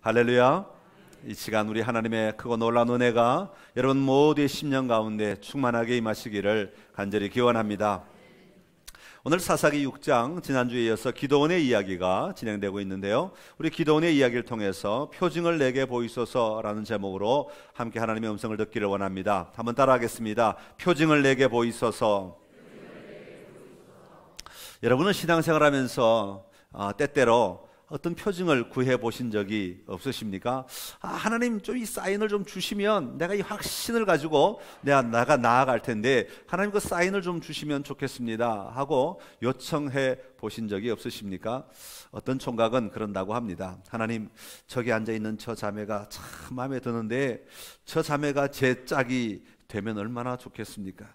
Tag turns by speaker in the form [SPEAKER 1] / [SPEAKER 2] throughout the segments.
[SPEAKER 1] 할렐루야. 이 시간 우리 하나님의 크고 놀라운 은혜가 여러분 모두의 심령 가운데 충만하게 임하시기를 간절히 기원합니다. 오늘 사사기 6장, 지난주에 이어서 기드온의 이야기가 진행되고 있는데요, 우리 기드온의 이야기를 통해서 표징을 내게 보이소서라는 제목으로 함께 하나님의 음성을 듣기를 원합니다. 한번 따라하겠습니다. 표징을 내게 보이소서. 여러분은 신앙생활하면서 때때로 어떤 표징을 구해 보신 적이 없으십니까? 하나님 좀 이 사인을 좀 주시면 내가 이 확신을 가지고 내가 나아갈 텐데 하나님 그 사인을 좀 주시면 좋겠습니다 하고 요청해 보신 적이 없으십니까? 어떤 총각은 그런다고 합니다. 하나님, 저기 앉아있는 저 자매가 참 마음에 드는데 저 자매가 제 짝이 되면 얼마나 좋겠습니까?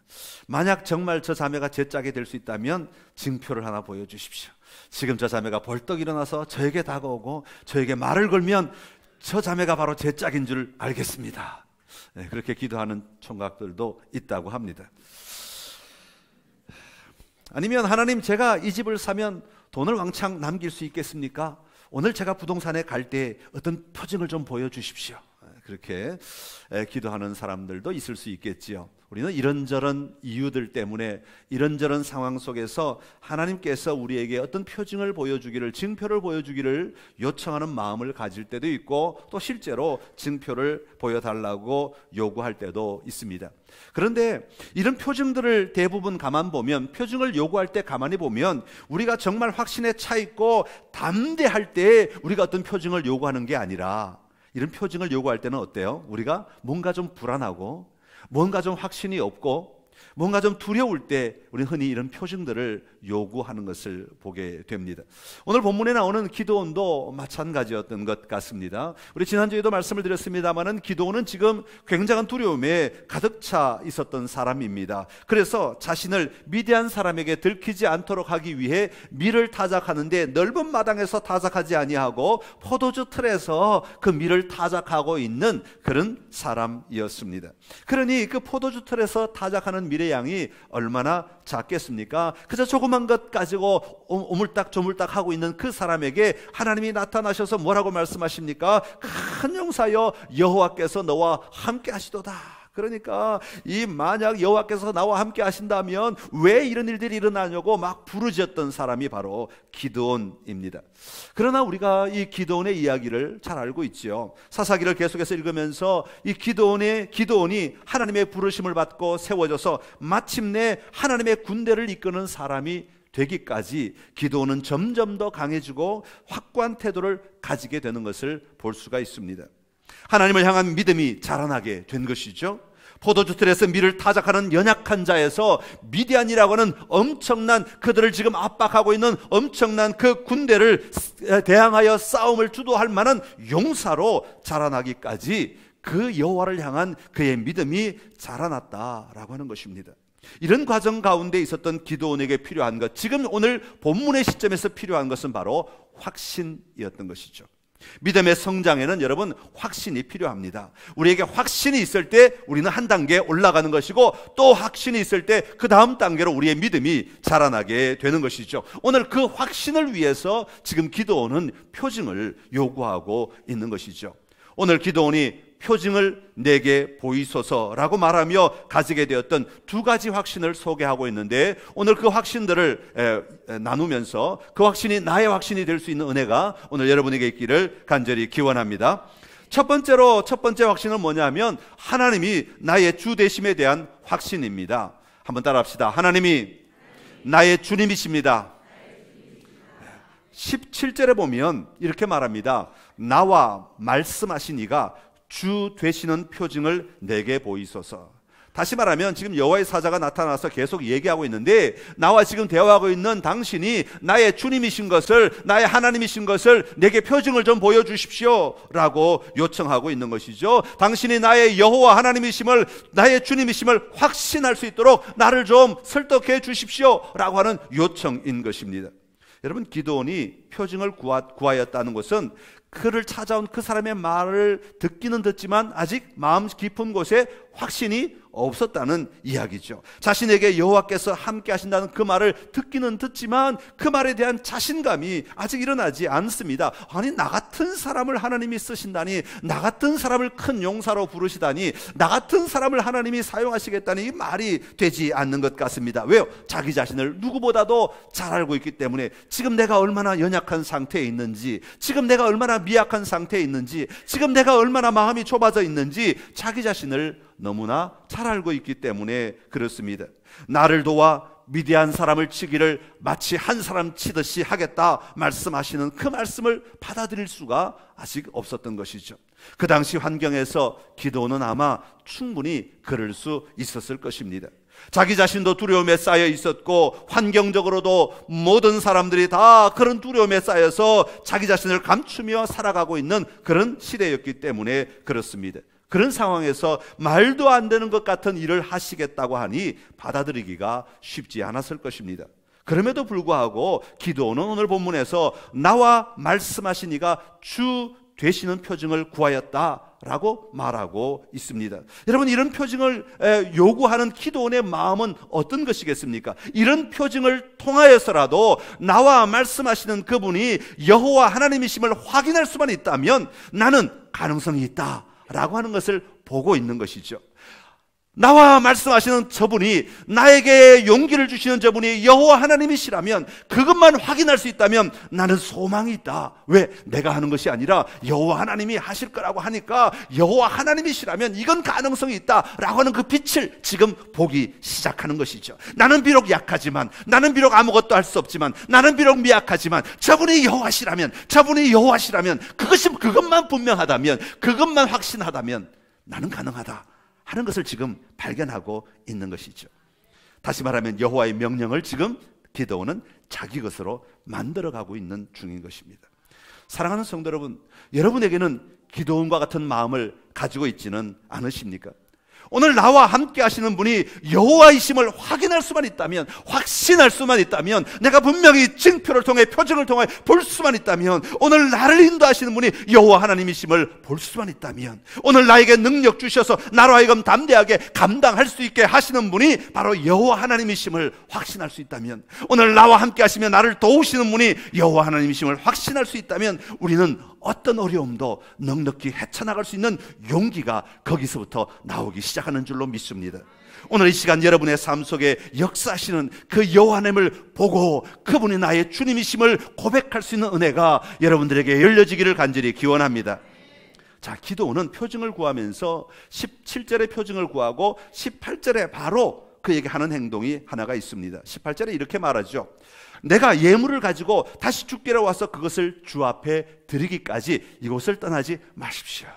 [SPEAKER 1] 만약 정말 저 자매가 제 짝이 될 수 있다면 징표를 하나 보여주십시오. 지금 저 자매가 벌떡 일어나서 저에게 다가오고 저에게 말을 걸면 저 자매가 바로 제 짝인 줄 알겠습니다. 네, 그렇게 기도하는 총각들도 있다고 합니다. 아니면 하나님, 제가 이 집을 사면 돈을 왕창 남길 수 있겠습니까? 오늘 제가 부동산에 갈 때 어떤 표징을 좀 보여주십시오. 그렇게 기도하는 사람들도 있을 수 있겠지요. 우리는 이런저런 이유들 때문에 이런저런 상황 속에서 하나님께서 우리에게 어떤 표징을 보여주기를, 징표를 보여주기를 요청하는 마음을 가질 때도 있고, 또 실제로 징표를 보여달라고 요구할 때도 있습니다. 그런데 이런 표징들을 대부분 가만 보면, 표징을 요구할 때 가만히 보면 우리가 정말 확신에 차 있고 담대할 때 우리가 어떤 표징을 요구하는 게 아니라, 이런 표징을 요구할 때는 어때요? 우리가 뭔가 좀 불안하고 뭔가 좀 확신이 없고 뭔가 좀 두려울 때 우리는 흔히 이런 표징들을 요구하는 것을 보게 됩니다. 오늘 본문에 나오는 기드온도 마찬가지였던 것 같습니다. 우리 지난주에도 말씀을 드렸습니다마는 기드온은 지금 굉장한 두려움에 가득 차 있었던 사람입니다. 그래서 자신을 미디안 사람에게 들키지 않도록 하기 위해 밀을 타작하는데 넓은 마당에서 타작하지 아니하고 포도주 틀에서 그 밀을 타작하고 있는 그런 사람이었습니다. 그러니 그 포도주 틀에서 타작하는 밀의 양이 얼마나 작겠습니까? 그저 조그만 것 가지고 오물딱 하고 있는 그 사람에게 하나님이 나타나셔서 뭐라고 말씀하십니까? 큰 용사여, 여호와께서 너와 함께 하시도다. 그러니까 이 만약 여호와께서 나와 함께 하신다면 왜 이런 일들이 일어나냐고 막 부르짖었던 사람이 바로 기드온입니다. 그러나 우리가 이 기드온의 이야기를 잘 알고 있지요. 사사기를 계속해서 읽으면서 이 기드온이 하나님의 부르심을 받고 세워져서 마침내 하나님의 군대를 이끄는 사람이 되기까지 기드온은 점점 더 강해지고 확고한 태도를 가지게 되는 것을 볼 수가 있습니다. 하나님을 향한 믿음이 자라나게 된 것이죠. 포도주 틀에서 밀을 타작하는 연약한 자에서 미디안이라고 하는 엄청난, 그들을 지금 압박하고 있는 엄청난 그 군대를 대항하여 싸움을 주도할 만한 용사로 자라나기까지 그 여호와를 향한 그의 믿음이 자라났다라고 하는 것입니다. 이런 과정 가운데 있었던 기드온에게 필요한 것, 지금 오늘 본문의 시점에서 필요한 것은 바로 확신이었던 것이죠. 믿음의 성장에는 여러분 확신이 필요합니다. 우리에게 확신이 있을 때 우리는 한 단계 올라가는 것이고, 또 확신이 있을 때 그 다음 단계로 우리의 믿음이 자라나게 되는 것이죠. 오늘 그 확신을 위해서 지금 기드온은 표징을 요구하고 있는 것이죠. 오늘 기드온이 표징을 내게 보이소서라고 말하며 가지게 되었던 두 가지 확신을 소개하고 있는데, 오늘 그 확신들을 나누면서 그 확신이 나의 확신이 될 수 있는 은혜가 오늘 여러분에게 있기를 간절히 기원합니다. 첫 번째 확신은 뭐냐면 하나님이 나의 주 되심에 대한 확신입니다. 한번 따라합시다. 하나님이 나의 주님이십니다. 17절에 보면 이렇게 말합니다. 나와 말씀하신 이가 주 되시는 표징을 내게 보이소서. 다시 말하면 지금 여호와의 사자가 나타나서 계속 얘기하고 있는데, 나와 지금 대화하고 있는 당신이 나의 주님이신 것을, 나의 하나님이신 것을 내게 표징을 좀 보여주십시오 라고 요청하고 있는 것이죠. 당신이 나의 여호와 하나님이심을, 나의 주님이심을 확신할 수 있도록 나를 좀 설득해 주십시오 라고 하는 요청인 것입니다. 여러분, 기드온이 표징을 구하였다는 것은 그를 찾아온 그 사람의 말을 듣기는 듣지만 아직 마음 깊은 곳에 확신이 없었다는 이야기죠. 자신에게 여호와께서 함께 하신다는 그 말을 듣기는 듣지만 그 말에 대한 자신감이 아직 일어나지 않습니다. 아니, 나 같은 사람을 하나님이 쓰신다니, 나 같은 사람을 큰 용사로 부르시다니, 나 같은 사람을 하나님이 사용하시겠다니 이 말이 되지 않는 것 같습니다. 왜요? 자기 자신을 누구보다도 잘 알고 있기 때문에 지금 내가 얼마나 연약한 상태에 있는지, 지금 내가 얼마나 미약한 상태에 있는지, 지금 내가 얼마나 마음이 좁아져 있는지 자기 자신을 너무나 잘 알고 있기 때문에 그렇습니다. 나를 도와 미디안 사람을 치기를 마치 한 사람 치듯이 하겠다 말씀하시는 그 말씀을 받아들일 수가 아직 없었던 것이죠. 그 당시 환경에서 기드온은 아마 충분히 그럴 수 있었을 것입니다. 자기 자신도 두려움에 쌓여 있었고 환경적으로도 모든 사람들이 다 그런 두려움에 쌓여서 자기 자신을 감추며 살아가고 있는 그런 시대였기 때문에 그렇습니다. 그런 상황에서 말도 안 되는 것 같은 일을 하시겠다고 하니 받아들이기가 쉽지 않았을 것입니다. 그럼에도 불구하고 기드온은 오늘 본문에서 나와 말씀하신 이가 주 되시는 표징을 구하였다라고 말하고 있습니다. 여러분, 이런 표징을 요구하는 기드온의 마음은 어떤 것이겠습니까? 이런 표징을 통하여서라도 나와 말씀하시는 그분이 여호와 하나님이심을 확인할 수만 있다면 나는 가능성이 있다 라고 하는 것을 보고 있는 것이죠. 나와 말씀하시는 저분이, 나에게 용기를 주시는 저분이 여호와 하나님이시라면, 그것만 확인할 수 있다면 나는 소망이 있다. 왜? 내가 하는 것이 아니라 여호와 하나님이 하실 거라고 하니까 여호와 하나님이시라면 이건 가능성이 있다라고 하는 그 빛을 지금 보기 시작하는 것이죠. 나는 비록 약하지만, 나는 비록 아무것도 할 수 없지만, 나는 비록 미약하지만 저분이 여호와시라면, 저분이 여호와시라면, 그것만 분명하다면, 그것만 확신하다면 나는 가능하다 하는 것을 지금 발견하고 있는 것이죠. 다시 말하면 여호와의 명령을 지금 기드온은 자기 것으로 만들어가고 있는 중인 것입니다. 사랑하는 성도 여러분, 여러분에게는 기드온과 같은 마음을 가지고 있지는 않으십니까? 오늘 나와 함께 하시는 분이 여호와이심을 확인할 수만 있다면, 확신할 수만 있다면, 내가 분명히 징표를 통해, 표징을 통해 볼 수만 있다면, 오늘 나를 인도하시는 분이 여호와 하나님이심을 볼 수만 있다면, 오늘 나에게 능력 주셔서 나로 하여금 담대하게 감당할 수 있게 하시는 분이 바로 여호와 하나님이심을 확신할 수 있다면, 오늘 나와 함께 하시며 나를 도우시는 분이 여호와 하나님이심을 확신할 수 있다면, 우리는 어떤 어려움도 넉넉히 헤쳐나갈 수 있는 용기가 거기서부터 나오기 시작하는 줄로 믿습니다. 오늘 이 시간 여러분의 삶 속에 역사하시는 그 여호와 하나님을 보고 그분이 나의 주님이심을 고백할 수 있는 은혜가 여러분들에게 열려지기를 간절히 기원합니다. 자, 기드온은 표징을 구하면서 17절에 표징을 구하고 18절에 바로 그에게 하는 행동이 하나가 있습니다. 18절에 이렇게 말하죠. 내가 예물을 가지고 다시 주께로 와서 그것을 주 앞에 드리기까지 이곳을 떠나지 마십시오.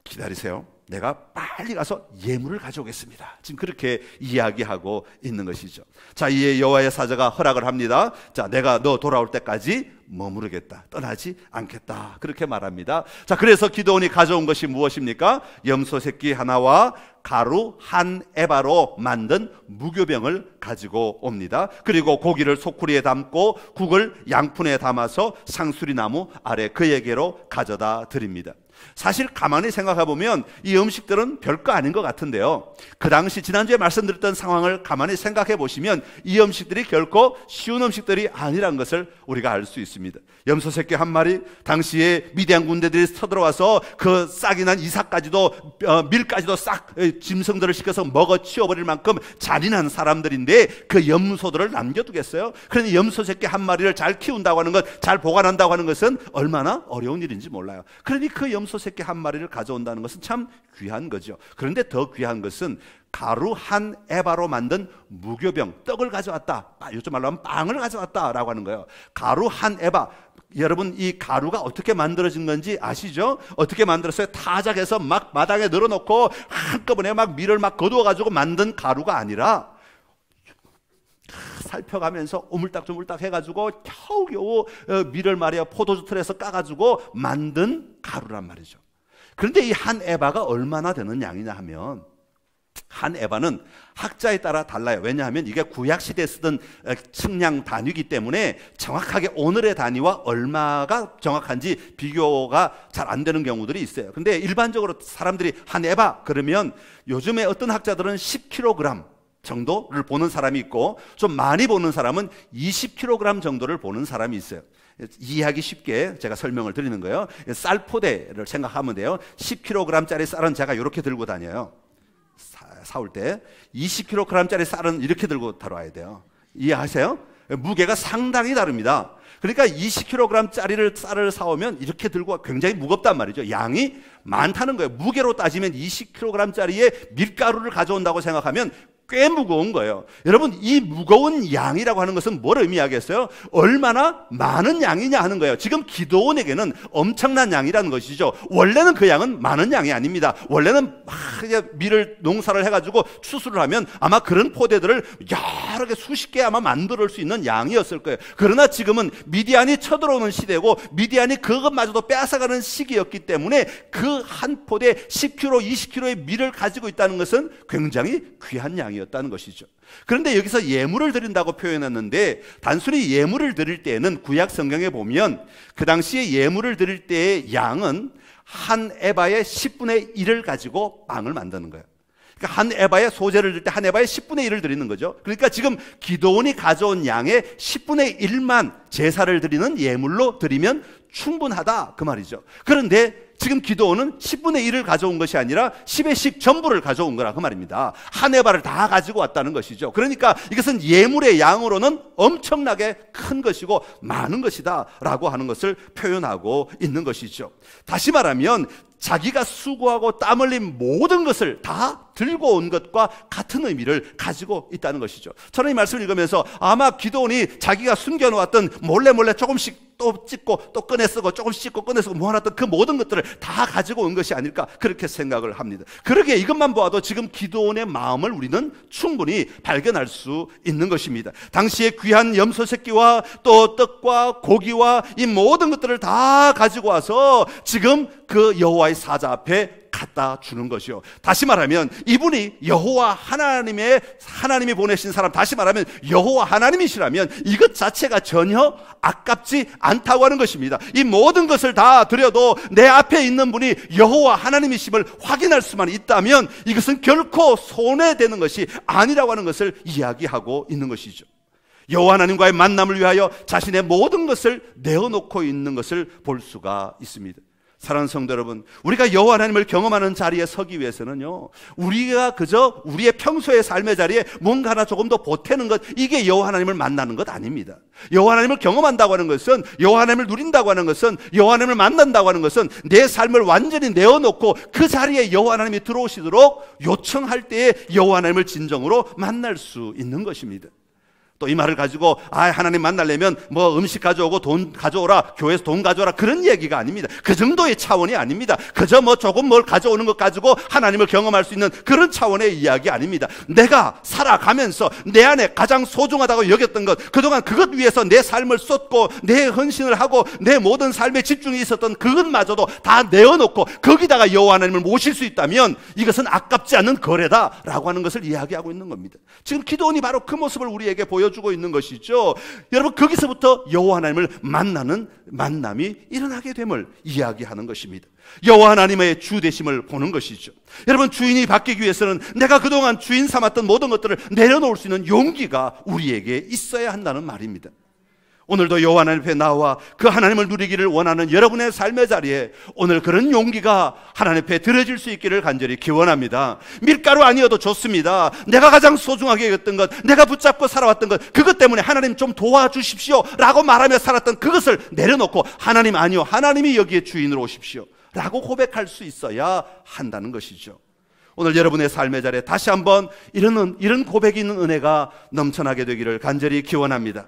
[SPEAKER 1] 기다리세요. 내가 빨리 가서 예물을 가져오겠습니다. 지금 그렇게 이야기하고 있는 것이죠. 자, 이에 여호와의 사자가 허락을 합니다. 자, 내가 너 돌아올 때까지 머무르겠다, 떠나지 않겠다, 그렇게 말합니다. 자, 그래서 기드온이 가져온 것이 무엇입니까? 염소 새끼 하나와 가루 한 에바로 만든 무교병을 가지고 옵니다. 그리고 고기를 소쿠리에 담고 국을 양푼에 담아서 상수리 나무 아래 그에게로 가져다 드립니다. 사실 가만히 생각해 보면 이 음식들은 별거 아닌 것 같은데요, 그 당시 지난주에 말씀드렸던 상황을 가만히 생각해 보시면 이 음식들이 결코 쉬운 음식들이 아니라는 것을 우리가 알 수 있습니다. 염소 새끼 한 마리, 당시에 미디안 군대들이 서들어와서 그 싹이 난 이삭까지도 밀까지도 싹 짐승들을 시켜서 먹어 치워버릴 만큼 잔인한 사람들인데 그 염소들을 남겨두겠어요? 그러니 염소 새끼 한 마리를 잘 키운다고 하는 것, 잘 보관한다고 하는 것은 얼마나 어려운 일인지 몰라요. 그러니 그 염소 새끼 한 마리를 가져온다는 것은 참 귀한 거죠. 그런데 더 귀한 것은 가루 한 에바로 만든 무교병, 떡을 가져왔다, 요즘 말로 하면 빵을 가져왔다라고 하는 거예요. 가루 한 에바. 여러분, 이 가루가 어떻게 만들어진 건지 아시죠? 어떻게 만들었어요? 타작해서 막 마당에 늘어놓고 한꺼번에 막 밀을 막 거두어가지고 만든 가루가 아니라 살펴가면서 오물딱조물딱 해가지고 겨우겨우 밀을 말이야 포도주 틀에서 까가지고 만든 가루란 말이죠. 그런데 이 한 에바가 얼마나 되는 양이냐 하면 한 에바는 학자에 따라 달라요. 왜냐하면 이게 구약시대에 쓰던 측량 단위이기 때문에 정확하게 오늘의 단위와 얼마가 정확한지 비교가 잘 안 되는 경우들이 있어요. 근데 일반적으로 사람들이 한 에바 그러면 요즘에 어떤 학자들은 10kg 정도를 보는 사람이 있고 좀 많이 보는 사람은 20kg 정도를 보는 사람이 있어요. 이해하기 쉽게 제가 설명을 드리는 거예요. 쌀 포대를 생각하면 돼요. 10kg짜리 쌀은 제가 이렇게 들고 다녀요. 사올 때 20kg짜리 쌀은 이렇게 들고 다뤄야 돼요. 이해하세요? 무게가 상당히 다릅니다. 그러니까 20kg짜리를 쌀을 사오면 이렇게 들고 굉장히 무겁단 말이죠. 양이 많다는 거예요. 무게로 따지면 20kg짜리의 밀가루를 가져온다고 생각하면 꽤 무거운 거예요. 여러분, 이 무거운 양이라고 하는 것은 뭘 의미하겠어요? 얼마나 많은 양이냐 하는 거예요. 지금 기드온에게는 엄청난 양이라는 것이죠. 원래는 그 양은 많은 양이 아닙니다. 원래는 막 밀을 농사를 해가지고 추수를 하면 아마 그런 포대들을 여러 개 수십 개 아마 만들 수 있는 양이었을 거예요. 그러나 지금은 미디안이 쳐들어오는 시대고 미디안이 그것마저도 뺏어가는 시기였기 때문에 그 한 포대 10kg, 20kg의 밀을 가지고 있다는 것은 굉장히 귀한 양이었다는 것이죠. 그런데 여기서 예물을 드린다고 표현했는데 단순히 예물을 드릴 때에는 구약 성경에 보면 그 당시에 예물을 드릴 때의 양은 한 에바의 10분의 1을 가지고 빵을 만드는 거예요. 그러니까 한 에바의 소재를 드릴 때 한 에바의 10분의 1을 드리는 거죠. 그러니까 지금 기드온이 가져온 양의 10분의 1만 제사를 드리는 예물로 드리면 충분하다 그 말이죠. 그런데 지금 기드온은 10분의 1을 가져온 것이 아니라 10의 10 전부를 가져온 거라 그 말입니다. 한 에바를 다 가지고 왔다는 것이죠. 그러니까 이것은 예물의 양으로는 엄청나게 큰 것이고 많은 것이다 라고 하는 것을 표현하고 있는 것이죠. 다시 말하면 자기가 수고하고 땀 흘린 모든 것을 다 들고 온 것과 같은 의미를 가지고 있다는 것이죠. 저는 이 말씀을 읽으면서 아마 기드온이 자기가 숨겨놓았던 몰래 조금씩 또 찢고 또 꺼내 쓰고 조금씩 찢고 꺼내 쓰고 모아놨던 그 모든 것들을 다 가지고 온 것이 아닐까 그렇게 생각을 합니다. 그러게 이것만 보아도 지금 기드온의 마음을 우리는 충분히 발견할 수 있는 것입니다. 당시에 귀한 염소 새끼와 또 떡과 고기와 이 모든 것들을 다 가지고 와서 지금 그 여호와의 사자 앞에 갖다 주는 것이요. 다시 말하면 이분이 여호와 하나님이 보내신 사람, 다시 말하면 여호와 하나님이시라면 이것 자체가 전혀 아깝지 않다고 하는 것입니다. 이 모든 것을 다 드려도 내 앞에 있는 분이 여호와 하나님이심을 확인할 수만 있다면 이것은 결코 손해되는 것이 아니라고 하는 것을 이야기하고 있는 것이죠. 여호와 하나님과의 만남을 위하여 자신의 모든 것을 내어놓고 있는 것을 볼 수가 있습니다. 사랑하는 성도 여러분, 우리가 여호와 하나님을 경험하는 자리에 서기 위해서는요, 우리가 그저 우리의 평소의 삶의 자리에 뭔가 하나 조금 더 보태는 것, 이게 여호와 하나님을 만나는 것 아닙니다. 여호와 하나님을 경험한다고 하는 것은, 여호와 하나님을 누린다고 하는 것은, 여호와 하나님을 만난다고 하는 것은 내 삶을 완전히 내어놓고 그 자리에 여호와 하나님이 들어오시도록 요청할 때에 여호와 하나님을 진정으로 만날 수 있는 것입니다. 또 이 말을 가지고 하나님 만나려면 뭐 음식 가져오고 돈 가져오라, 교회에서 돈 가져오라, 그런 얘기가 아닙니다. 그 정도의 차원이 아닙니다. 그저 뭐 조금 뭘 가져오는 것 가지고 하나님을 경험할 수 있는 그런 차원의 이야기 아닙니다. 내가 살아가면서 내 안에 가장 소중하다고 여겼던 것, 그동안 그것 위해서 내 삶을 쏟고 내 헌신을 하고 내 모든 삶에 집중이 있었던 그것마저도 다 내어놓고 거기다가 여호와 하나님을 모실 수 있다면 이것은 아깝지 않은 거래다라고 하는 것을 이야기하고 있는 겁니다. 지금 기드온이 바로 그 모습을 우리에게 보여주고 있는 것이죠. 여러분, 거기서부터 여호와 하나님을 만나는 만남이 일어나게 됨을 이야기하는 것입니다. 여호와 하나님의 주 되심을 보는 것이죠. 여러분, 주인이 바뀌기 위해서는 내가 그동안 주인 삼았던 모든 것들을 내려놓을 수 있는 용기가 우리에게 있어야 한다는 말입니다. 오늘도 여호와 하나님 앞에 나와 그 하나님을 누리기를 원하는 여러분의 삶의 자리에 오늘 그런 용기가 하나님 앞에 드려질 수 있기를 간절히 기원합니다. 밀가루 아니어도 좋습니다. 내가 가장 소중하게 여겼던 것, 내가 붙잡고 살아왔던 것, 그것 때문에 하나님 좀 도와주십시오 라고 말하며 살았던 그것을 내려놓고 하나님 아니요, 하나님이 여기에 주인으로 오십시오 라고 고백할 수 있어야 한다는 것이죠. 오늘 여러분의 삶의 자리에 다시 한번 이런 고백이 있는 은혜가 넘쳐나게 되기를 간절히 기원합니다.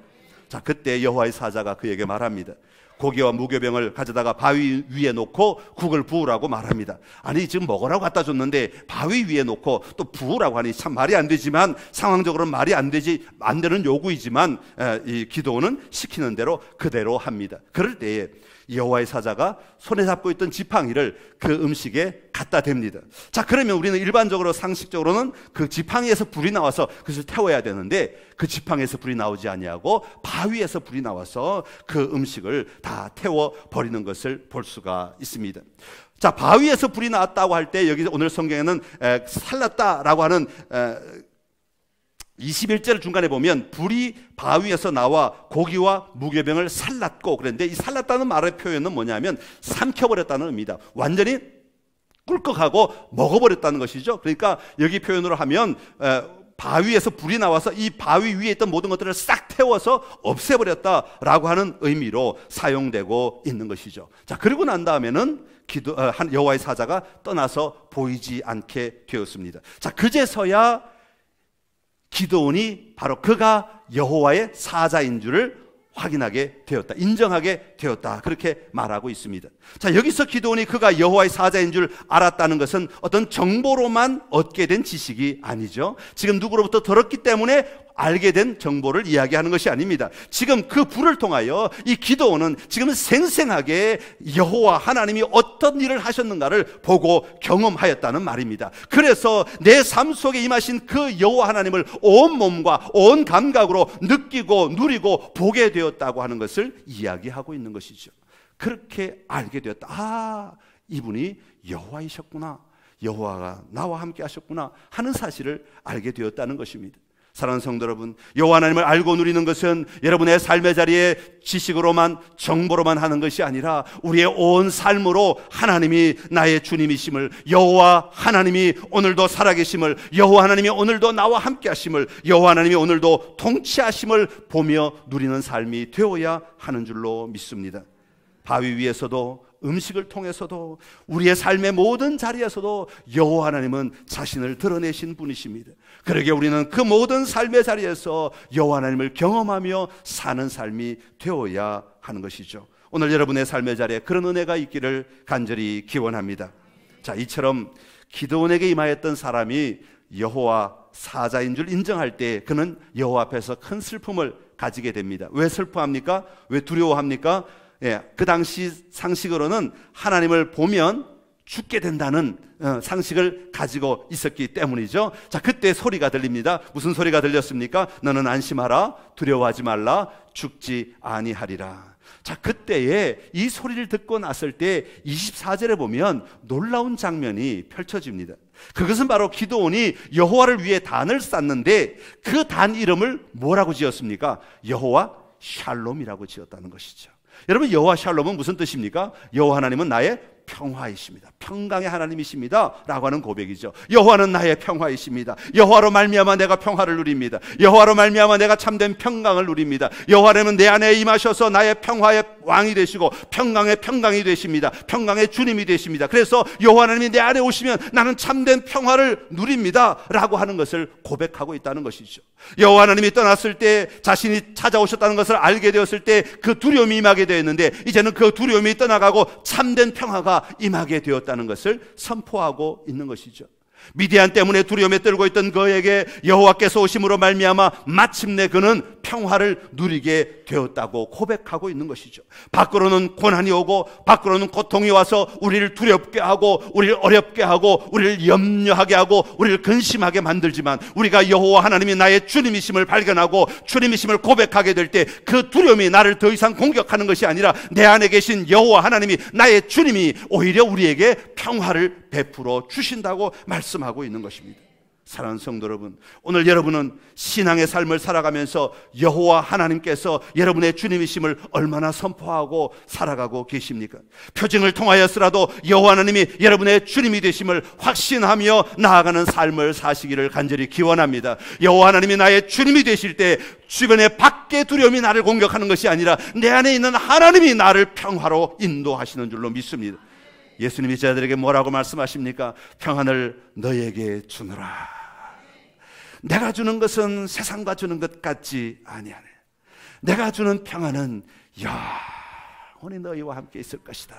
[SPEAKER 1] 자, 그때 여호와의 사자가 그에게 말합니다. 고기와 무교병을 가져다가 바위 위에 놓고 국을 부으라고 말합니다. 아니, 지금 먹으라고 갖다 줬는데 바위 위에 놓고 또 부으라고 하니 참 말이 안 되지만, 상황적으로는 말이 안 되는 요구이지만 이 기드온은 시키는 대로 그대로 합니다. 그럴 때에 여호와의 사자가 손에 잡고 있던 지팡이를 그 음식에 갖다 댑니다. 자, 그러면 우리는 일반적으로 상식적으로는 그 지팡이에서 불이 나와서 그것을 태워야 되는데 그 지팡이에서 불이 나오지 아니하고 바위에서 불이 나와서 그 음식을 다 태워 버리는 것을 볼 수가 있습니다. 자, 바위에서 불이 나왔다고 할 때 여기 오늘 성경에는 살랐다라고 하는 21절 중간에 보면 불이 바위에서 나와 고기와 무교병을 살랐고, 그런데 이 살랐다는 말의 표현은 뭐냐면 삼켜버렸다는 의미다. 완전히 꿀꺽하고 먹어버렸다는 것이죠. 그러니까 여기 표현으로 하면 바위에서 불이 나와서 이 바위 위에 있던 모든 것들을 싹 태워서 없애버렸다라고 하는 의미로 사용되고 있는 것이죠. 자, 그리고 난 다음에는 여호와의 사자가 떠나서 보이지 않게 되었습니다. 자, 그제서야 기드온이 바로 그가 여호와의 사자인 줄을 확인하게 되었다, 인정하게 되었다, 그렇게 말하고 있습니다. 자, 여기서 기드온이 그가 여호와의 사자인 줄 알았다는 것은 어떤 정보로만 얻게 된 지식이 아니죠. 지금 누구로부터 들었기 때문에 알게 된 정보를 이야기하는 것이 아닙니다. 지금 그 불을 통하여 이 기드온은 지금 생생하게 여호와 하나님이 어떤 일을 하셨는가를 보고 경험하였다는 말입니다. 그래서 내 삶 속에 임하신 그 여호와 하나님을 온 몸과 온 감각으로 느끼고 누리고 보게 되었다고 하는 것을 이야기하고 있는 것이죠. 그렇게 알게 되었다. 아, 이분이 여호와이셨구나, 여호와가 나와 함께 하셨구나 하는 사실을 알게 되었다는 것입니다. 사랑하는 성도 여러분, 여호와 하나님을 알고 누리는 것은 여러분의 삶의 자리에 지식으로만 정보로만 하는 것이 아니라 우리의 온 삶으로 하나님이 나의 주님이심을, 여호와 하나님이 오늘도 살아계심을, 여호와 하나님이 오늘도 나와 함께 하심을, 여호와 하나님이 오늘도 통치하심을 보며 누리는 삶이 되어야 하는 줄로 믿습니다. 바위 위에서도 음식을 통해서도 우리의 삶의 모든 자리에서도 여호와 하나님은 자신을 드러내신 분이십니다. 그러게 우리는 그 모든 삶의 자리에서 여호와 하나님을 경험하며 사는 삶이 되어야 하는 것이죠. 오늘 여러분의 삶의 자리에 그런 은혜가 있기를 간절히 기원합니다. 자, 이처럼 기드온에게 임하였던 사람이 여호와 사자인 줄 인정할 때 그는 여호와 앞에서 큰 슬픔을 가지게 됩니다. 왜 슬퍼합니까? 왜 두려워합니까? 그 당시 상식으로는 하나님을 보면 죽게 된다는 상식을 가지고 있었기 때문이죠. 자, 그때 소리가 들립니다. 무슨 소리가 들렸습니까? 너는 안심하라, 두려워하지 말라, 죽지 아니하리라. 자, 그때에 이 소리를 듣고 났을 때 24절에 보면 놀라운 장면이 펼쳐집니다. 그것은 바로 기드온이 여호와를 위해 단을 쌓는데 그 단 이름을 뭐라고 지었습니까? 여호와 샬롬이라고 지었다는 것이죠. 여러분, 여호와 샬롬은 무슨 뜻입니까? 여호와 하나님은 나의 평화이십니다. 평강의 하나님이십니다 라고 하는 고백이죠. 여호와는 나의 평화이십니다. 여호와로 말미암아 내가 평화를 누립니다. 여호와로 말미암아 내가 참된 평강을 누립니다. 여호와는 내 안에 임하셔서 나의 평화의 왕이 되시고 평강의 평강이 되십니다. 평강의 주님이 되십니다. 그래서 여호와 하나님이 내 안에 오시면 나는 참된 평화를 누립니다 라고 하는 것을 고백하고 있다는 것이죠. 여호와 하나님이 떠났을 때, 자신이 찾아오셨다는 것을 알게 되었을 때 그 두려움이 임하게 되었는데, 이제는 그 두려움이 떠나가고 참된 평화가 임하게 되었다는 것을 선포하고 있는 것이죠. 미디안 때문에 두려움에 떨고 있던 그에게 여호와께서 오심으로 말미암아 마침내 그는 평화를 누리게 되었다고 고백하고 있는 것이죠. 밖으로는 고난이 오고 밖으로는 고통이 와서 우리를 두렵게 하고 우리를 어렵게 하고 우리를 염려하게 하고 우리를 근심하게 만들지만, 우리가 여호와 하나님이 나의 주님이심을 발견하고 주님이심을 고백하게 될 때 그 두려움이 나를 더 이상 공격하는 것이 아니라 내 안에 계신 여호와 하나님이, 나의 주님이 오히려 우리에게 평화를 베풀어 주신다고 말씀하고 있는 것입니다. 사랑하는 성도 여러분, 오늘 여러분은 신앙의 삶을 살아가면서 여호와 하나님께서 여러분의 주님이심을 얼마나 선포하고 살아가고 계십니까? 표징을 통하여서라도 여호와 하나님이 여러분의 주님이 되심을 확신하며 나아가는 삶을 사시기를 간절히 기원합니다. 여호와 하나님이 나의 주님이 되실 때 주변의 밖의 두려움이 나를 공격하는 것이 아니라 내 안에 있는 하나님이 나를 평화로 인도하시는 줄로 믿습니다. 예수님이 제자들에게 뭐라고 말씀하십니까? 평안을 너에게 주노라. 내가 주는 것은 세상과 주는 것 같지 아니하네. 내가 주는 평안은 영원히 너희와 함께 있을 것이다.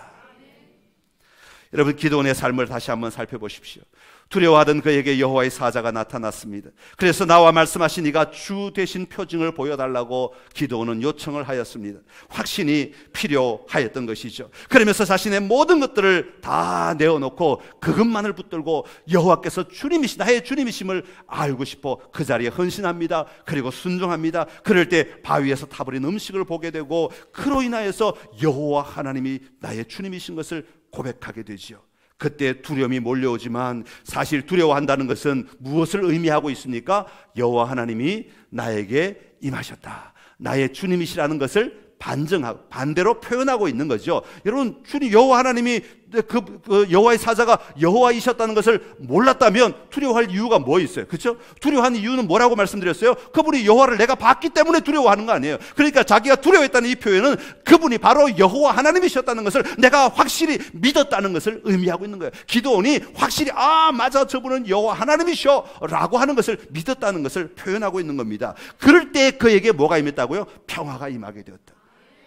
[SPEAKER 1] 여러분, 기드온의 삶을 다시 한번 살펴보십시오. 두려워하던 그에게 여호와의 사자가 나타났습니다. 그래서 나와 말씀하신 이가 주 되신 표징을 보여달라고 기드온은 요청을 하였습니다. 확신이 필요하였던 것이죠. 그러면서 자신의 모든 것들을 다 내어놓고 그것만을 붙들고 여호와께서 주님이시, 나의 주님이심을 알고 싶어 그 자리에 헌신합니다. 그리고 순종합니다. 그럴 때 바위에서 타버린 음식을 보게 되고, 그로 인하여서 여호와 하나님이 나의 주님이신 것을 고백하게 되지요. 그때 두려움이 몰려오지만 사실 두려워한다는 것은 무엇을 의미하고 있습니까? 여호와 하나님이 나에게 임하셨다, 나의 주님이시라는 것을 반대로 표현하고 있는 거죠. 여러분, 주님 여호와 하나님이 그 여호와의 사자가 여호와이셨다는 것을 몰랐다면 두려워할 이유가 뭐 있어요? 그렇죠? 두려워하는 이유는 뭐라고 말씀드렸어요? 그분이 여호와를 내가 봤기 때문에 두려워하는 거 아니에요. 그러니까 자기가 두려워했다는 이 표현은 그분이 바로 여호와 하나님이셨다는 것을 내가 확실히 믿었다는 것을 의미하고 있는 거예요. 기드온이 확실히 맞아, 저분은 여호와 하나님이셔 라고 하는 것을 믿었다는 것을 표현하고 있는 겁니다. 그럴 때 그에게 뭐가 임했다고요? 평화가 임하게 되었다.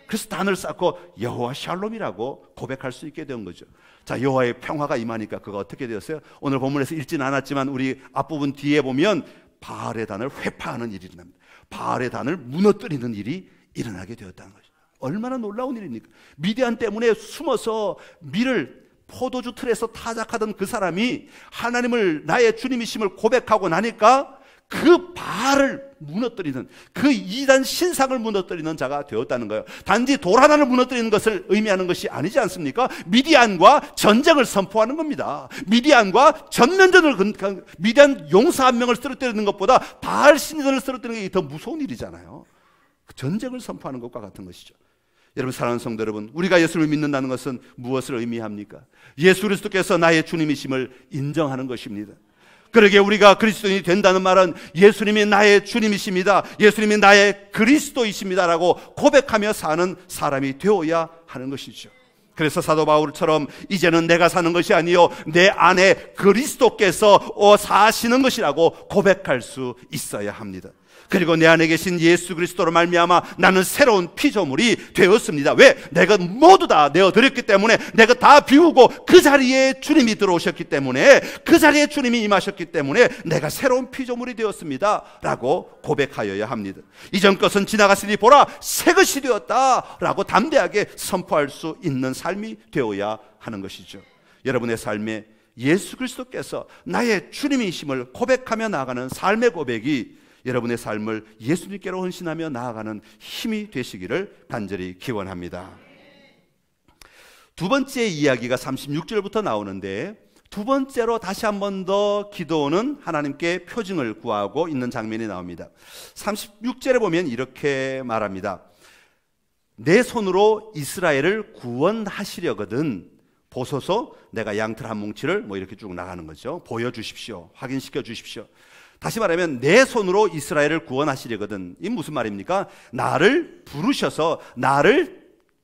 [SPEAKER 1] 그래서 단을 쌓고 여호와 샬롬이라고 고백할 수 있게 된 거죠. 자, 여호와의 평화가 임하니까 그가 어떻게 되었어요? 오늘 본문에서 읽지는 않았지만 우리 앞부분 뒤에 보면 바알의 단을 회파하는 일이 일어납니다. 바알의 단을 무너뜨리는 일이 일어나게 되었다는 거죠. 얼마나 놀라운 일입니까? 미디안 때문에 숨어서 밀을 포도주 틀에서 타작하던 그 사람이 하나님을 나의 주님이심을 고백하고 나니까 그 바알을 무너뜨리는, 그 이단 신상을 무너뜨리는 자가 되었다는 거예요. 단지 돌 하나를 무너뜨리는 것을 의미하는 것이 아니지 않습니까? 미디안과 전쟁을 선포하는 겁니다. 미디안과 전면전을, 미디안 용사 한 명을 쓰러뜨리는 것보다 바알 신전을 쓰러뜨리는 게 더 무서운 일이잖아요. 전쟁을 선포하는 것과 같은 것이죠. 여러분, 사랑하는 성도 여러분, 우리가 예수를 믿는다는 것은 무엇을 의미합니까? 예수 그리스도께서 나의 주님이심을 인정하는 것입니다. 그러게 우리가 그리스도인이 된다는 말은 예수님이 나의 주님이십니다, 예수님이 나의 그리스도이십니다라고 고백하며 사는 사람이 되어야 하는 것이죠. 그래서 사도 바울처럼 이제는 내가 사는 것이 아니요 내 안에 그리스도께서 사시는 것이라고 고백할 수 있어야 합니다. 그리고 내 안에 계신 예수 그리스도로 말미암아 나는 새로운 피조물이 되었습니다. 왜? 내가 모두 다 내어드렸기 때문에, 내가 다 비우고 그 자리에 주님이 들어오셨기 때문에, 그 자리에 주님이 임하셨기 때문에 내가 새로운 피조물이 되었습니다 라고 고백하여야 합니다. 이전 것은 지나갔으니 보라 새 것이 되었다 라고 담대하게 선포할 수 있는 삶이 되어야 하는 것이죠. 여러분의 삶에 예수 그리스도께서 나의 주님이심을 고백하며 나아가는 삶의 고백이 여러분의 삶을 예수님께로 헌신하며 나아가는 힘이 되시기를 간절히 기원합니다. 두 번째 이야기가 36절부터 나오는데, 두 번째로 다시 한 번 더 기드온은 하나님께 표징을 구하고 있는 장면이 나옵니다. 36절에 보면 이렇게 말합니다. 내 손으로 이스라엘을 구원하시려거든 보소서, 내가 양털 한 뭉치를 이렇게 쭉 나가는 거죠. 보여주십시오, 확인시켜 주십시오. 다시 말하면 내 손으로 이스라엘을 구원하시려거든. 이 무슨 말입니까? 나를 부르셔서 나를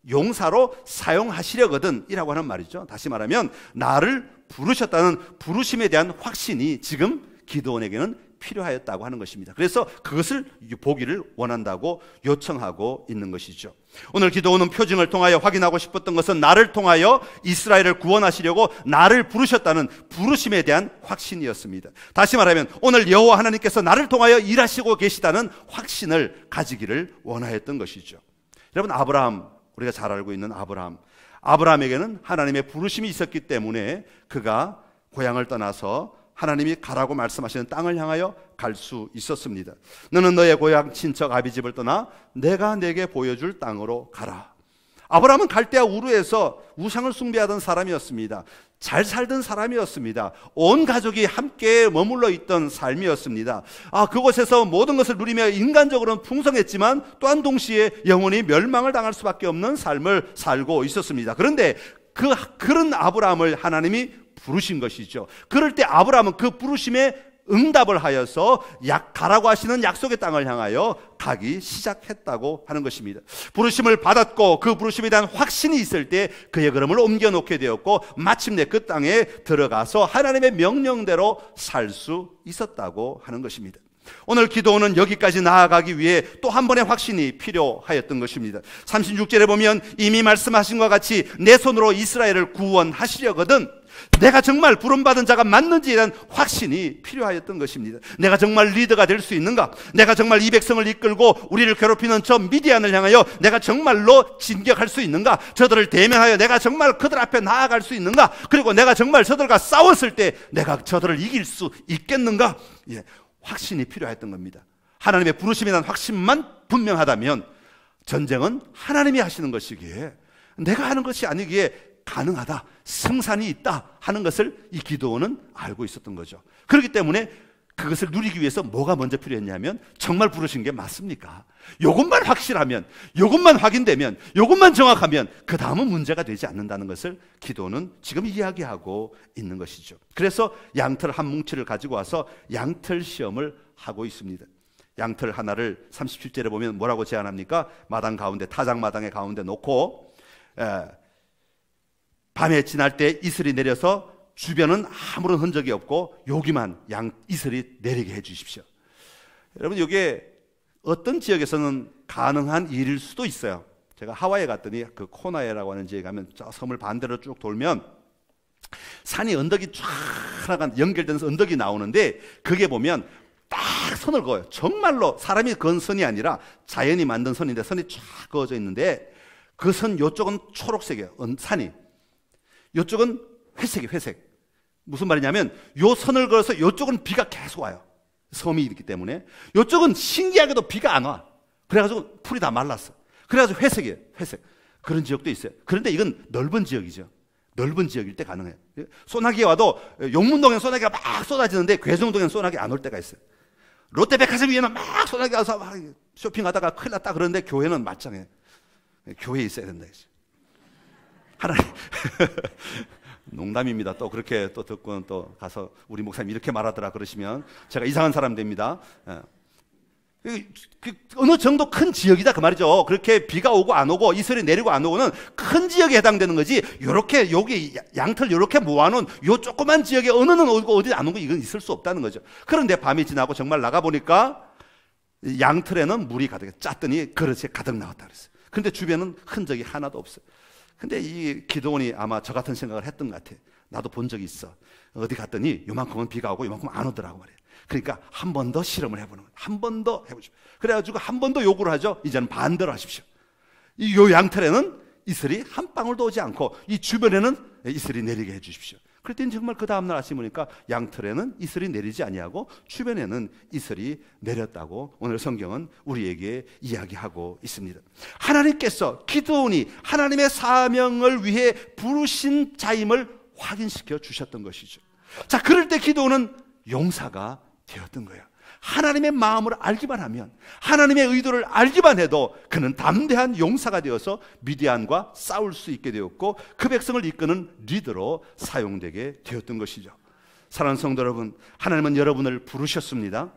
[SPEAKER 1] 용사로 사용하시려거든 이라고 하는 말이죠. 다시 말하면 나를 부르셨다는 부르심에 대한 확신이 지금 기드온에게는 필요하였다고 하는 것입니다. 그래서 그것을 보기를 원한다고 요청하고 있는 것이죠. 오늘 기드온은 표징을 통하여 확인하고 싶었던 것은 나를 통하여 이스라엘을 구원하시려고 나를 부르셨다는 부르심에 대한 확신이었습니다. 다시 말하면 오늘 여호와 하나님께서 나를 통하여 일하시고 계시다는 확신을 가지기를 원하였던 것이죠. 여러분, 아브라함, 우리가 잘 알고 있는 아브라함에게는 하나님의 부르심이 있었기 때문에 그가 고향을 떠나서 하나님이 가라고 말씀하시는 땅을 향하여 갈 수 있었습니다. 너는 너의 고향 친척 아비집을 떠나 내가 내게 보여줄 땅으로 가라. 아브라함은 갈대아 우르에서 우상을 숭배하던 사람이었습니다. 잘 살던 사람이었습니다. 온 가족이 함께 머물러 있던 삶이었습니다. 그곳에서 모든 것을 누리며 인간적으로는 풍성했지만 또한 동시에 영원히 멸망을 당할 수밖에 없는 삶을 살고 있었습니다. 그런데 그런 아브라함을 하나님이 부르신 것이죠. 그럴 때 아브라함은 그 부르심에 응답을 하여서 가라고 하시는 약속의 땅을 향하여 가기 시작했다고 하는 것입니다. 부르심을 받았고 그 부르심에 대한 확신이 있을 때 그의 걸음을 옮겨놓게 되었고 마침내 그 땅에 들어가서 하나님의 명령대로 살 수 있었다고 하는 것입니다. 오늘 기도는 여기까지 나아가기 위해 또 한 번의 확신이 필요하였던 것입니다. 36절에 보면 이미 말씀하신 것 같이 내 손으로 이스라엘을 구원하시려거든 내가 정말 부름받은 자가 맞는지에 대한 확신이 필요하였던 것입니다. 내가 정말 리더가 될 수 있는가? 내가 정말 이 백성을 이끌고 우리를 괴롭히는 저 미디안을 향하여 내가 정말로 진격할 수 있는가? 저들을 대면하여 내가 정말 그들 앞에 나아갈 수 있는가? 그리고 내가 정말 저들과 싸웠을 때 내가 저들을 이길 수 있겠는가? 확신이 필요했던 겁니다. 하나님의 부르심에 대한 확신만 분명하다면 전쟁은 하나님이 하시는 것이기에 내가 하는 것이 아니기에 가능하다, 승산이 있다 하는 것을 이 기도원은 알고 있었던 거죠. 그렇기 때문에 그것을 누리기 위해서 뭐가 먼저 필요했냐면 정말 부르신 게 맞습니까? 이것만 확실하면, 이것만 확인되면, 이것만 정확하면 그 다음은 문제가 되지 않는다는 것을 기도는 지금 이야기하고 있는 것이죠. 그래서 양털 한 뭉치를 가지고 와서 양털 시험을 하고 있습니다. 양털 하나를 37절에 보면 뭐라고 제안합니까? 마당 가운데, 타작 마당의 가운데 놓고 밤에 지날 때 이슬이 내려서 주변은 아무런 흔적이 없고 여기만 이슬이 내리게 해 주십시오. 여러분, 이게 어떤 지역에서는 가능한 일일 수도 있어요. 제가 하와이에 갔더니 그 코나에라고 하는 지역에 가면 저 섬을 반대로 쭉 돌면 산이 언덕이 쫙 하나가 연결되면서 언덕이 나오는데 그게 보면 딱 선을 그어요. 정말로 사람이 그은 선이 아니라 자연이 만든 선인데 선이 쫙 그어져 있는데 그 선 요쪽은 초록색이에요. 산이. 요쪽은 회색이에요. 회색. 무슨 말이냐면 요 선을 그어서 요쪽은 비가 계속 와요. 섬이 있기 때문에. 요쪽은 신기하게도 비가 안 와. 그래가지고 풀이 다 말랐어. 그래가지고 회색이에요. 회색. 그런 지역도 있어요. 그런데 이건 넓은 지역이죠. 넓은 지역일 때 가능해요. 소나기가 와도 용문동에는 소나기가 막 쏟아지는데 괴성동에는 소나기 안 올 때가 있어요. 롯데백화점 위에는 막 소나기가 와서 막 쇼핑하다가 큰일 났다 그러는데 교회는 말짱해. 교회에 있어야 된다. 하나님 농담입니다. 또 그렇게 또 듣고는 또 가서 우리 목사님 이렇게 말하더라 그러시면 제가 이상한 사람 됩니다. 어느 정도 큰 지역이다 그 말이죠. 그렇게 비가 오고 안 오고 이슬이 내리고 안 오고는 큰 지역에 해당되는 거지. 요렇게 여기 양털 요렇게 모아놓은 요 조그만 지역에 어느는 오고 어디 안 오고 이건 있을 수 없다는 거죠. 그런데 밤이 지나고 정말 나가 보니까 양털에는 물이 가득해. 짰더니 그릇에 가득 나왔다 그랬어요. 그런데 주변은 흔적이 하나도 없어요. 근데 이 기도원이 아마 저 같은 생각을 했던 것 같아. 나도 본 적이 있어. 어디 갔더니 요만큼은 비가 오고 요만큼은 안 오더라고 말이에요. 그러니까 한 번 더 실험을 해보는 거예요. 한 번 더 해보십시오. 그래가지고 한 번 더 요구를 하죠. 이제는 반대로 하십시오. 요 양털에는 이슬이 한 방울도 오지 않고 이 주변에는 이슬이 내리게 해주십시오. 그랬더니 정말 그 다음날 아침에 보니까 양털에는 이슬이 내리지 아니하고 주변에는 이슬이 내렸다고 오늘 성경은 우리에게 이야기하고 있습니다. 하나님께서 기도원이 하나님의 사명을 위해 부르신 자임을 확인시켜 주셨던 것이죠. 자, 그럴 때 기도원은 용사가 되었던 거예요. 하나님의 마음을 알기만 하면, 하나님의 의도를 알기만 해도 그는 담대한 용사가 되어서 미디안과 싸울 수 있게 되었고 그 백성을 이끄는 리더로 사용되게 되었던 것이죠. 사랑하는 성도 여러분, 하나님은 여러분을 부르셨습니다.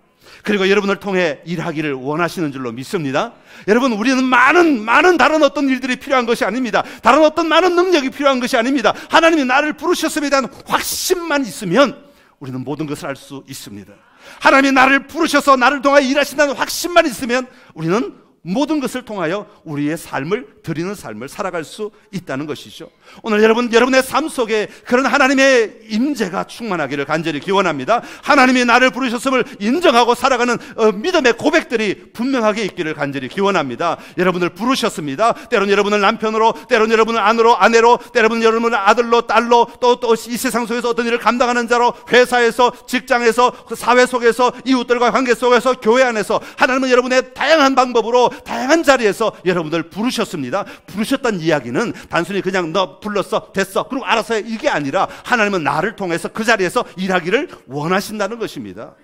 [SPEAKER 1] 그리고 여러분을 통해 일하기를 원하시는 줄로 믿습니다. 여러분, 우리는 많은 다른 어떤 일들이 필요한 것이 아닙니다. 다른 어떤 많은 능력이 필요한 것이 아닙니다. 하나님이 나를 부르셨음에 대한 확신만 있으면 우리는 모든 것을 알 수 있습니다. 하나님이 나를 부르셔서 나를 통하여 일하신다는 확신만 있으면 우리는 모든 것을 통하여 우리의 삶을 드리는 삶을 살아갈 수 있다는 것이죠. 오늘 여러분의 삶 속에 그런 하나님의 임재가 충만하기를 간절히 기원합니다. 하나님이 나를 부르셨음을 인정하고 살아가는 믿음의 고백들이 분명하게 있기를 간절히 기원합니다. 여러분을 부르셨습니다. 때로는 여러분을 남편으로, 때로는 여러분을 아내로, 때로는 여러분을 아들로, 딸로, 또 이 세상 속에서 어떤 일을 감당하는 자로, 회사에서, 직장에서, 사회 속에서, 이웃들과 관계 속에서, 교회 안에서 하나님은 여러분의 다양한 방법으로 다양한 자리에서 여러분들 부르셨습니다. 부르셨다는 이야기는 단순히 그냥 너 불렀어, 됐어, 그리고 알아서 해, 이게 아니라 하나님은 나를 통해서 그 자리에서 일하기를 원하신다는 것입니다.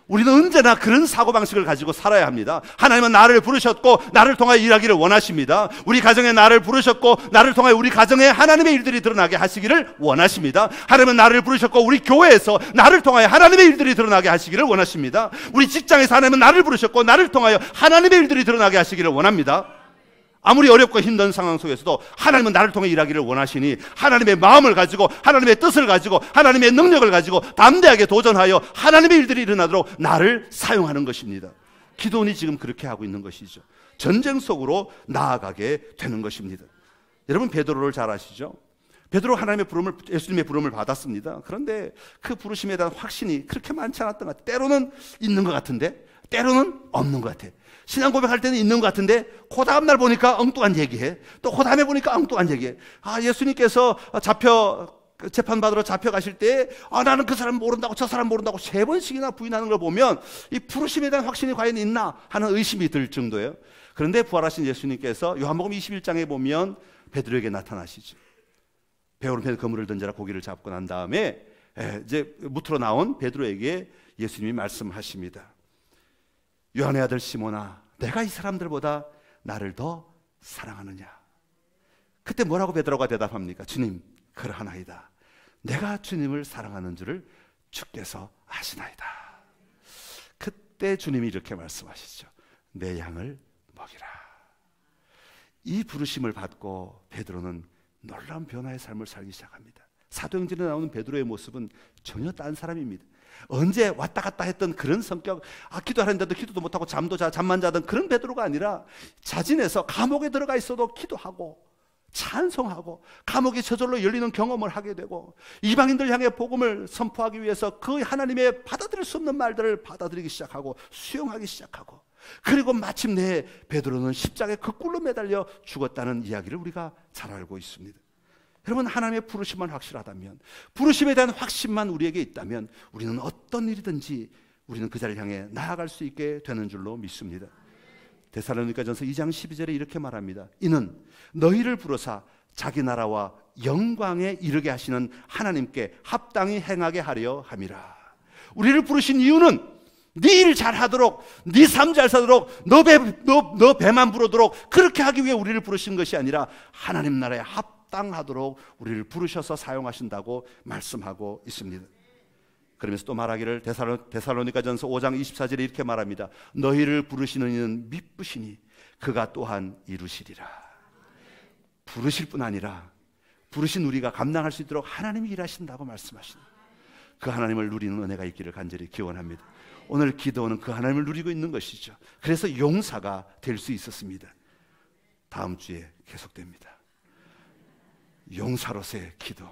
[SPEAKER 1] 우리는 언제나 그런 사고방식을 가지고 살아야 합니다. 하나님은 나를 부르셨고 나를 통하여 일하기를 원하십니다. 우리 가정에 나를 부르셨고 나를 통하여 우리 가정에 하나님의 일들이 드러나게 하시기를 원하십니다. 하나님은 나를 부르셨고 우리 교회에서 나를 통하여 하나님의 일들이 드러나게 하시기를 원하십니다. 우리 직장에서 하나님은 나를 부르셨고 나를 통하여 하나님의 일들이 드러나게 하시기를 원합니다.
[SPEAKER 2] 아무리 어렵고 힘든 상황 속에서도 하나님은 나를 통해 일하기를 원하시니 하나님의 마음을 가지고 하나님의 뜻을 가지고 하나님의 능력을 가지고 담대하게 도전하여 하나님의 일들이 일어나도록 나를 사용하는 것입니다. 기도원이 지금 그렇게 하고 있는 것이죠. 전쟁 속으로 나아가게 되는 것입니다. 여러분, 베드로를 잘 아시죠? 베드로 하나님의 부름을, 예수님의 부름을 받았습니다. 그런데 그 부르심에 대한 확신이 그렇게 많지 않았던 것 같아요. 때로는 있는 것 같은데 때로는 없는 것 같아요. 신앙 고백할 때는 있는 것 같은데 그 다음날 보니까 엉뚱한 얘기해. 또 그 다음에 보니까 엉뚱한 얘기해. 예수님께서 재판받으러 잡혀가실 때 나는 그 사람 모른다고 저 사람 모른다고 3번씩이나 부인하는 걸 보면 이 부르심에 대한 확신이 과연 있나 하는 의심이 들 정도예요. 그런데 부활하신 예수님께서 요한복음 21장에 보면 베드로에게 나타나시죠. 배 오른편에 그물을 던져라 고기를 잡고 난 다음에 이제 무트로 나온 베드로에게 예수님이 말씀하십니다. 요한의 아들 시몬아, 내가 이 사람들보다 나를 더 사랑하느냐? 그때 뭐라고 베드로가 대답합니까? 주님, 그러하나이다. 내가 주님을 사랑하는 줄을 주께서 아시나이다. 그때 주님이 이렇게 말씀하시죠. 내 양을 먹이라. 이 부르심을 받고 베드로는 놀라운 변화의 삶을 살기 시작합니다. 사도행전에 나오는 베드로의 모습은 전혀 딴 사람입니다. 언제 왔다 갔다 했던 그런 성격, 기도하는데도 기도도 못하고 잠만 자던 그런 베드로가 아니라 자진해서 감옥에 들어가 있어도 기도하고 찬송하고 감옥이 저절로 열리는 경험을 하게 되고 이방인들 향해 복음을 선포하기 위해서 그 하나님의 받아들일 수 없는 말들을 받아들이기 시작하고 수용하기 시작하고, 그리고 마침내 베드로는 십자가에 그 꿀로 매달려 죽었다는 이야기를 우리가 잘 알고 있습니다. 여러분, 하나님의 부르심만 확실하다면, 부르심에 대한 확신만 우리에게 있다면 우리는 어떤 일이든지 우리는 그 자리를 향해 나아갈 수 있게 되는 줄로 믿습니다. 데살로니가전서 2장 12절에 이렇게 말합니다. 이는 너희를 부르사 자기 나라와 영광에 이르게 하시는 하나님께 합당히 행하게 하려 함이라. 우리를 부르신 이유는 네 일 잘하도록, 네 삶 잘 살도록, 너 배만 부르도록 그렇게 하기 위해 우리를 부르신 것이 아니라 하나님 나라에 합당하도록 우리를 부르셔서 사용하신다고 말씀하고 있습니다. 그러면서 또 말하기를 데살로니가전서 5장 24절에 이렇게 말합니다. 너희를 부르시는 이는 미쁘시니 그가 또한 이루시리라. 부르실 뿐 아니라 부르신 우리가 감당할 수 있도록 하나님이 일하신다고 말씀하십니다. 그 하나님을 누리는 은혜가 있기를 간절히 기원합니다. 오늘 기도는 그 하나님을 누리고 있는 것이죠. 그래서 용사가 될 수 있었습니다. 다음 주에 계속됩니다. 용사로서의 기도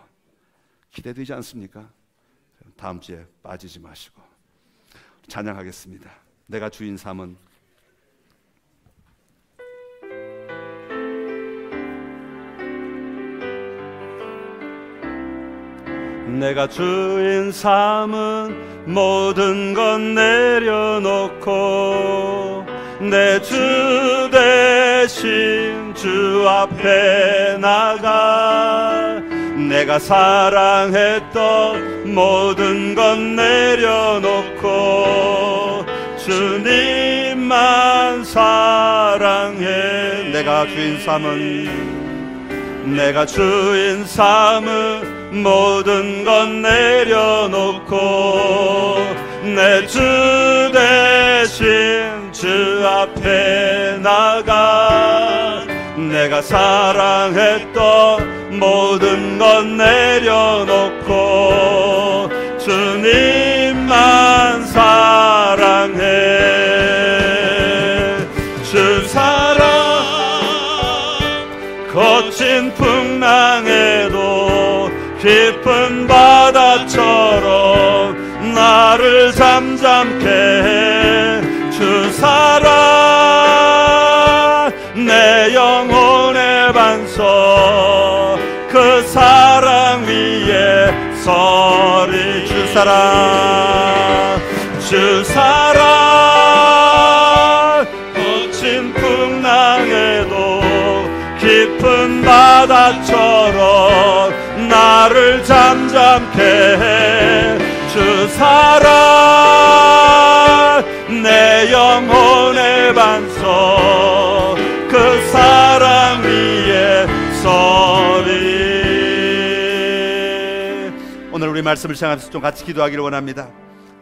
[SPEAKER 2] 기대되지 않습니까? 다음 주에 빠지지 마시고 찬양하겠습니다. 내가 주인 삼은
[SPEAKER 3] 내가 주인 삼은 모든 건 내려놓고 내 주 대신 주 앞에 나가 내가 사랑했던 모든 건 내려놓고 주님만 사랑해. 내가 주인 삼은 모든 건 내려놓고 내 주 대신 주 앞에 나가 내가 사랑했던 모든 건 내려놓고 주님만 사랑해. 주 사랑 거친 풍랑에도 깊은 바다처럼 나를 잠잠케 해. 주 사랑 내 영혼의 반석 그 사랑 위에 서리. 주 사랑 거친 풍랑에도 깊은 바다처럼 나를 잠잠케 해. 주 사랑 내 영혼의 반석 그 사랑 위에 서리.
[SPEAKER 2] 오늘 우리 말씀을 시작하면서 좀 같이 기도하기를 원합니다.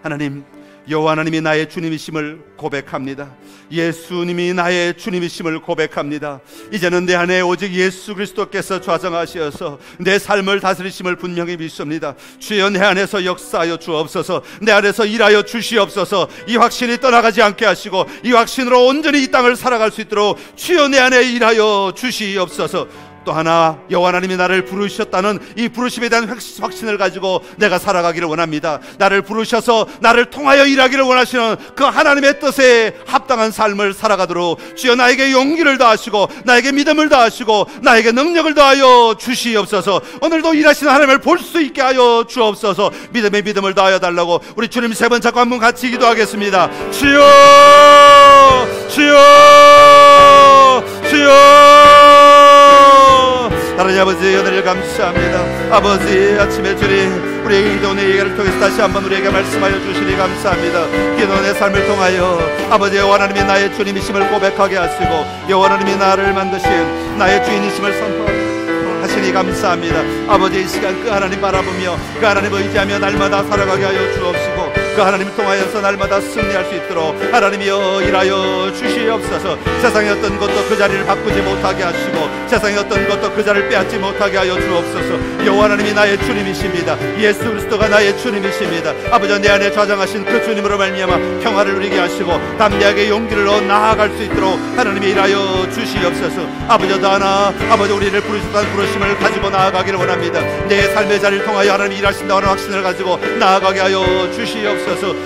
[SPEAKER 2] 하나님, 여호와 하나님이 나의 주님이심을 고백합니다. 예수님이 나의 주님이심을 고백합니다. 이제는 내 안에 오직 예수 그리스도께서 좌정하시어서 내 삶을 다스리심을 분명히 믿습니다. 주여 내 안에서 역사하여 주옵소서. 내 안에서 일하여 주시옵소서. 이 확신이 떠나가지 않게 하시고 이 확신으로 온전히 이 땅을 살아갈 수 있도록 주여 내 안에 일하여 주시옵소서. 또 하나, 여호와 하나님이 나를 부르셨다는 이 부르심에 대한 확신을 가지고 내가 살아가기를 원합니다. 나를 부르셔서 나를 통하여 일하기를 원하시는 그 하나님의 뜻에 합당한 삶을 살아가도록 주여 나에게 용기를 더하시고 나에게 믿음을 더하시고 나에게 능력을 더하여 주시옵소서. 오늘도 일하시는 하나님을 볼 수 있게 하여 주옵소서. 믿음에 믿음을 더하여 달라고 우리 주님 세 번 잡고 한 번 같이 기도하겠습니다. 주여, 주여, 주여. 하나님 아버지, 은혜를 감사합니다. 아버지, 아침에 주님 우리에게 기도원의 얘기를 통해서 다시 한번 우리에게 말씀하여 주시니 감사합니다. 기도원의 삶을 통하여 아버지 여호와 하나님이 나의 주님이심을 고백하게 하시고 여호와 하나님이 나를 만드신 나의 주인이심을 선포하시니 감사합니다. 아버지, 이 시간 그 하나님 바라보며 그 하나님을 의지하며 날마다 살아가게 하여 주옵시고 그 하나님을 통하여서 날마다 승리할 수 있도록 하나님이여 일하여 주시옵소서. 세상의 어떤 것도 그 자리를 바꾸지 못하게 하시고 세상의 어떤 것도 그 자리를 빼앗지 못하게 하여 주옵소서. 여호와 하나님이 나의 주님이십니다. 예수 그리스도가 나의 주님이십니다. 아버지, 내 안에 좌정하신 그 주님으로 말미암아 평화를 누리게 하시고 담대하게 용기를 얻어 나아갈 수 있도록 하나님이 일하여 주시옵소서. 아버지, 더 하나 아버지 우리를 부르셨다는 부르심을 가지고 나아가기를 원합니다. 내 삶의 자리를 통하여 하나님이 일하신다는 확신을 가지고 나아가게 하여 주시옵소서.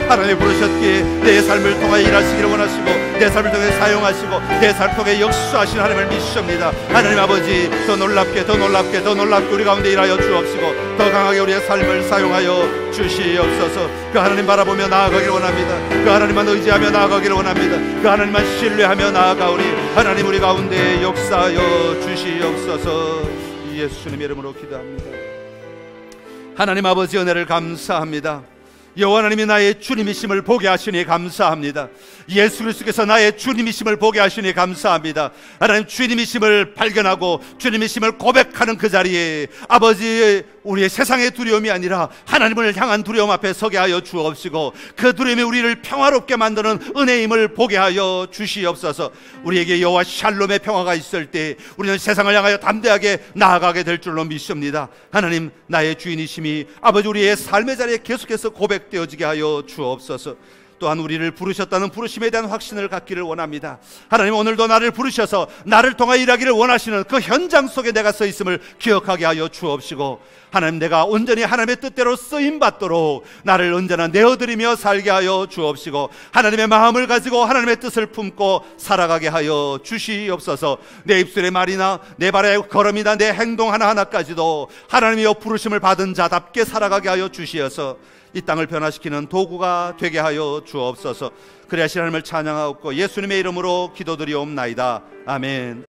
[SPEAKER 2] 하나님 부르셨기에 내 삶을 통하여 일하시기를 원하시고 내 삶을 통해 사용하시고 내 삶을 통해 역수하시는 하나님을 믿습니다. 하나님 아버지, 더 놀랍게 더 놀랍게 더 놀랍게 우리 가운데 일하여 주옵시고 더 강하게 우리의 삶을 사용하여 주시옵소서. 그 하나님 바라보며 나아가기를 원합니다. 그 하나님만 의지하며 나아가기를 원합니다. 그 하나님만 신뢰하며 나아가오니 하나님 우리 가운데 역사하여 주시옵소서. 예수님의 이름으로 기도합니다. 하나님 아버지, 은혜를 감사합니다. 여호와 하나님이 나의 주님이심을 보게 하시니 감사합니다. 예수 그리스도께서 나의 주님이심을 보게 하시니 감사합니다. 하나님, 주님이심을 발견하고 주님이심을 고백하는 그 자리에 아버지, 우리의 세상의 두려움이 아니라 하나님을 향한 두려움 앞에 서게 하여 주옵시고 그 두려움이 우리를 평화롭게 만드는 은혜임을 보게 하여 주시옵소서. 우리에게 여호와 샬롬의 평화가 있을 때 우리는 세상을 향하여 담대하게 나아가게 될 줄로 믿습니다. 하나님, 나의 주인이심이 아버지 우리의 삶의 자리에 계속해서 고백되어지게 하여 주옵소서. 또한 우리를 부르셨다는 부르심에 대한 확신을 갖기를 원합니다. 하나님, 오늘도 나를 부르셔서 나를 통하여 일하기를 원하시는 그 현장 속에 내가 서 있음을 기억하게 하여 주옵시고 하나님, 내가 온전히 하나님의 뜻대로 쓰임받도록 나를 언제나 내어드리며 살게 하여 주옵시고 하나님의 마음을 가지고 하나님의 뜻을 품고 살아가게 하여 주시옵소서. 내 입술의 말이나 내 발의 걸음이나 내 행동 하나하나까지도 하나님의 부르심을 받은 자답게 살아가게 하여 주시어서 이 땅을 변화시키는 도구가 되게 하여 주옵소서. 그리하신 하나님을 찬양하옵고 예수님의 이름으로 기도드리옵나이다. 아멘.